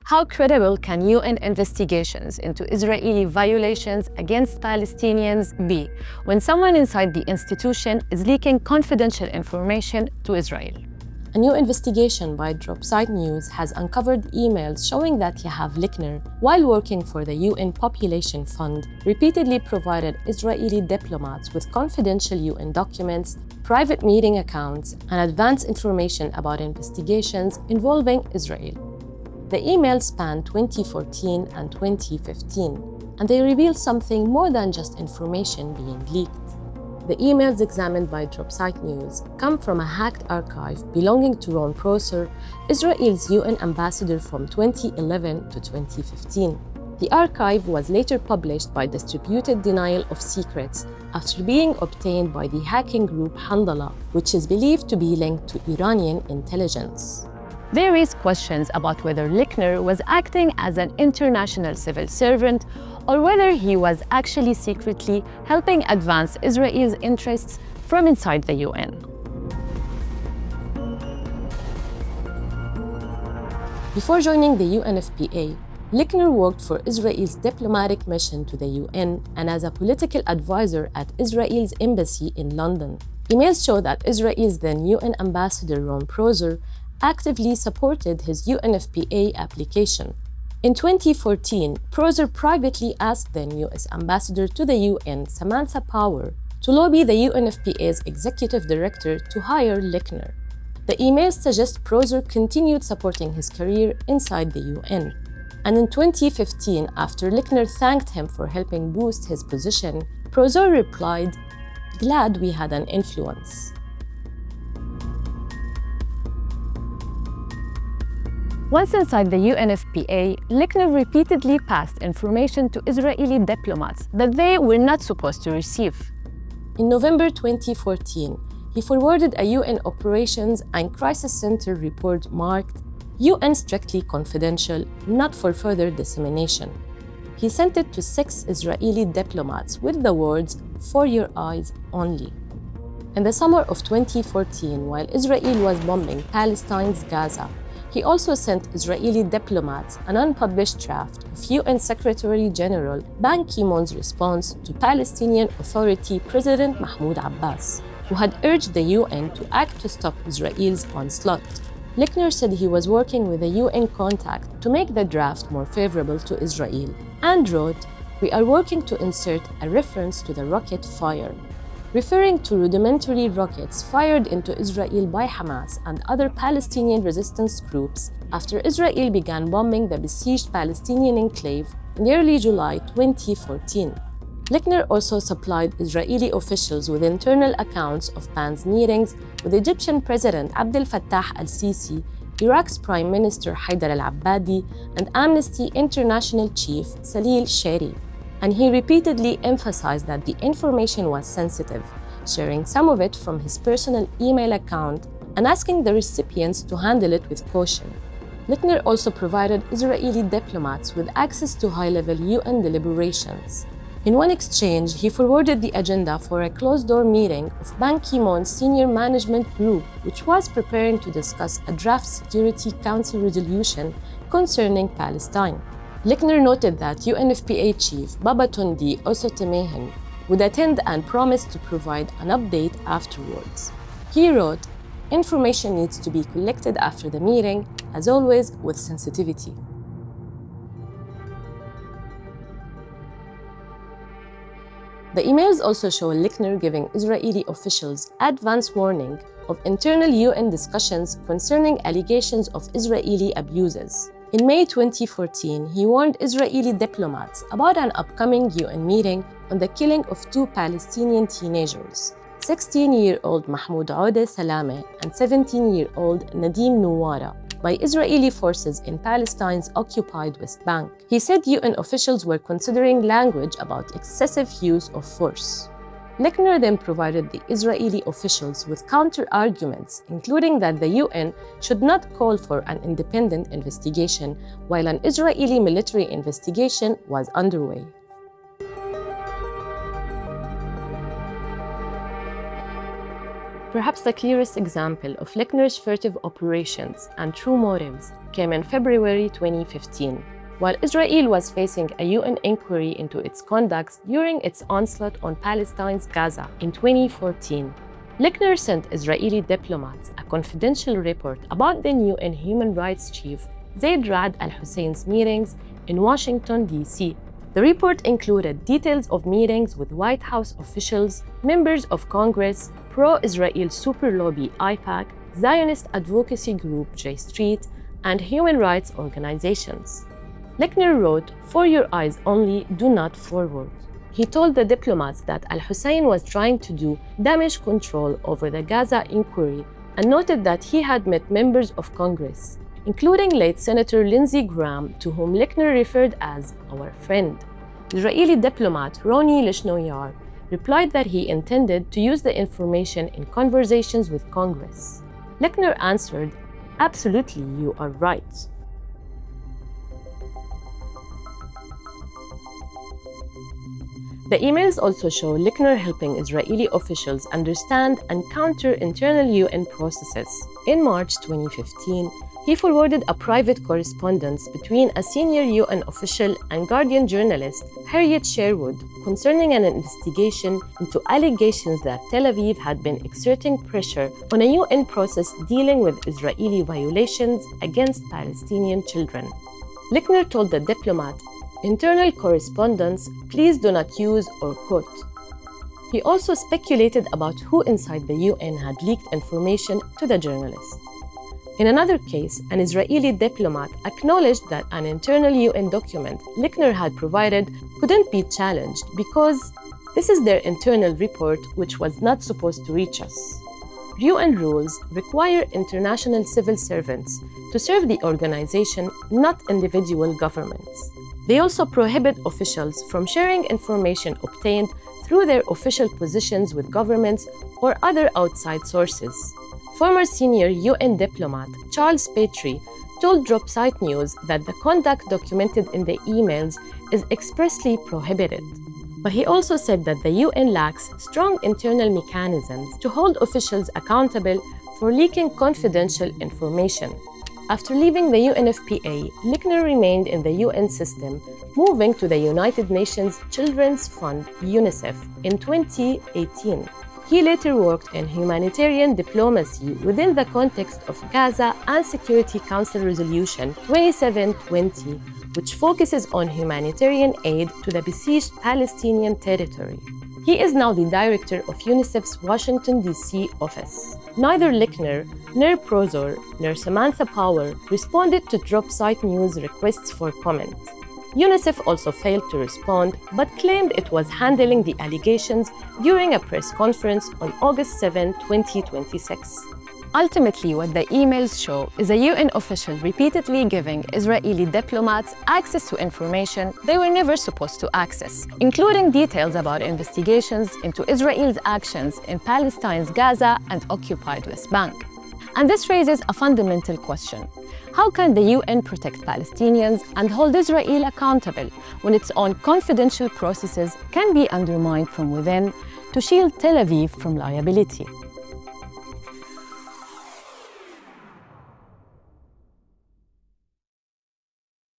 How credible can UN investigations into Israeli violations against Palestinians be when someone inside the institution is leaking confidential information to Israel? A new investigation by Dropsite News has uncovered emails showing that Yahav Lickner, while working for the UN Population Fund, repeatedly provided Israeli diplomats with confidential UN documents, private meeting accounts, and advance information about investigations involving Israel. The emails span 2014 and 2015, and they reveal something more than just information being leaked. The emails examined by Dropsite News come from a hacked archive belonging to Ron Prosser, Israel's UN ambassador from 2011 to 2015. The archive was later published by Distributed Denial of Secrets after being obtained by the hacking group Handala, which is believed to be linked to Iranian intelligence. There raise questions about whether Lickner was acting as an international civil servant or whether he was actually secretly helping advance Israel's interests from inside the UN. Before joining the UNFPA, Lickner worked for Israel's diplomatic mission to the UN and as a political advisor at Israel's embassy in London. Emails show that Israel's then UN ambassador Ron Prosser actively supported his UNFPA application. In 2014, Prosser privately asked then US Ambassador to the UN, Samantha Power, to lobby the UNFPA's executive director to hire Lickner. The emails suggest Prosser continued supporting his career inside the UN. And in 2015, after Lickner thanked him for helping boost his position, Prosser replied, "Glad we had an influence." Once inside the UNFPA, Lickner repeatedly passed information to Israeli diplomats that they were not supposed to receive. In November 2014, he forwarded a UN Operations and Crisis Center report marked UN strictly confidential, not for further dissemination. He sent it to 6 Israeli diplomats with the words, "For your eyes only." In the summer of 2014, while Israel was bombing Palestine's Gaza, he also sent Israeli diplomats an unpublished draft of UN Secretary General Ban Ki-moon's response to Palestinian Authority President Mahmoud Abbas, who had urged the UN to act to stop Israel's onslaught. Lickner said he was working with a UN contact to make the draft more favorable to Israel and wrote, "We are working to insert a reference to the rocket fire," referring to rudimentary rockets fired into Israel by Hamas and other Palestinian resistance groups after Israel began bombing the besieged Palestinian enclave in early July 2014. Lickner also supplied Israeli officials with internal accounts of Ban's meetings with Egyptian President Abdel Fattah al-Sisi, Iraq's Prime Minister Haider al-Abadi, and Amnesty International Chief Salil Sheri. And he repeatedly emphasized that the information was sensitive, sharing some of it from his personal email account and asking the recipients to handle it with caution. Lickner also provided Israeli diplomats with access to high-level UN deliberations. In one exchange, he forwarded the agenda for a closed-door meeting of Ban Ki-moon's senior management group, which was preparing to discuss a draft Security Council resolution concerning Palestine. Lickner noted that UNFPA chief Babatunde Osotemehen would attend and promised to provide an update afterwards. He wrote, "Information needs to be collected after the meeting, as always with sensitivity." The emails also show Lickner giving Israeli officials advance warning of internal UN discussions concerning allegations of Israeli abuses. In May 2014, he warned Israeli diplomats about an upcoming UN meeting on the killing of 2 Palestinian teenagers, 16-year-old Mahmoud Odeh Salameh and 17-year-old Nadim Nuwara, by Israeli forces in Palestine's occupied West Bank. He said UN officials were considering language about excessive use of force. Lickner then provided the Israeli officials with counter-arguments, including that the UN should not call for an independent investigation while an Israeli military investigation was underway. Perhaps the clearest example of Lickner's furtive operations and true motives came in February 2015, while Israel was facing a UN inquiry into its conduct during its onslaught on Palestine's Gaza in 2014. Lickner sent Israeli diplomats a confidential report about then UN Human Rights Chief Zaid Ra'ad al-Hussein's meetings in Washington, D.C. The report included details of meetings with White House officials, members of Congress, pro-Israel super lobby AIPAC, Zionist advocacy group J Street, and human rights organizations. Lickner wrote, "For your eyes only, do not forward." He told the diplomats that al-Hussein was trying to do damage control over the Gaza inquiry and noted that he had met members of Congress, including late Senator Lindsey Graham, to whom Lickner referred as our friend. The Israeli diplomat Roni Lishnoyar replied that he intended to use the information in conversations with Congress. Lickner answered, "Absolutely, you are right." The emails also show Lickner helping Israeli officials understand and counter internal UN processes. In March 2015, he forwarded a private correspondence between a senior UN official and Guardian journalist, Harriet Sherwood, concerning an investigation into allegations that Tel Aviv had been exerting pressure on a UN process dealing with Israeli violations against Palestinian children. Lickner told the diplomat, "Internal correspondence, please do not use or quote." He also speculated about who inside the UN had leaked information to the journalist. In another case, an Israeli diplomat acknowledged that an internal UN document Lickner had provided couldn't be challenged because this is their internal report, which was not supposed to reach us. UN rules require international civil servants to serve the organization, not individual governments. They also prohibit officials from sharing information obtained through their official positions with governments or other outside sources. Former senior UN diplomat Charles Petrie told Dropsite News that the conduct documented in the emails is expressly prohibited. But he also said that the UN lacks strong internal mechanisms to hold officials accountable for leaking confidential information. After leaving the UNFPA, Lickner remained in the UN system, moving to the United Nations Children's Fund, UNICEF, in 2018. He later worked in humanitarian diplomacy within the context of Gaza and Security Council Resolution 2720, which focuses on humanitarian aid to the besieged Palestinian territory. He is now the director of UNICEF's Washington, D.C. office. Neither Lickner, nor Prozor, nor Samantha Power responded to Dropsite News requests for comment. UNICEF also failed to respond, but claimed it was handling the allegations during a press conference on August 7, 2026. Ultimately, what the emails show is a UN official repeatedly giving Israeli diplomats access to information they were never supposed to access, including details about investigations into Israel's actions in Palestine's Gaza and occupied West Bank. And this raises a fundamental question. How can the UN protect Palestinians and hold Israel accountable when its own confidential processes can be undermined from within to shield Tel Aviv from liability?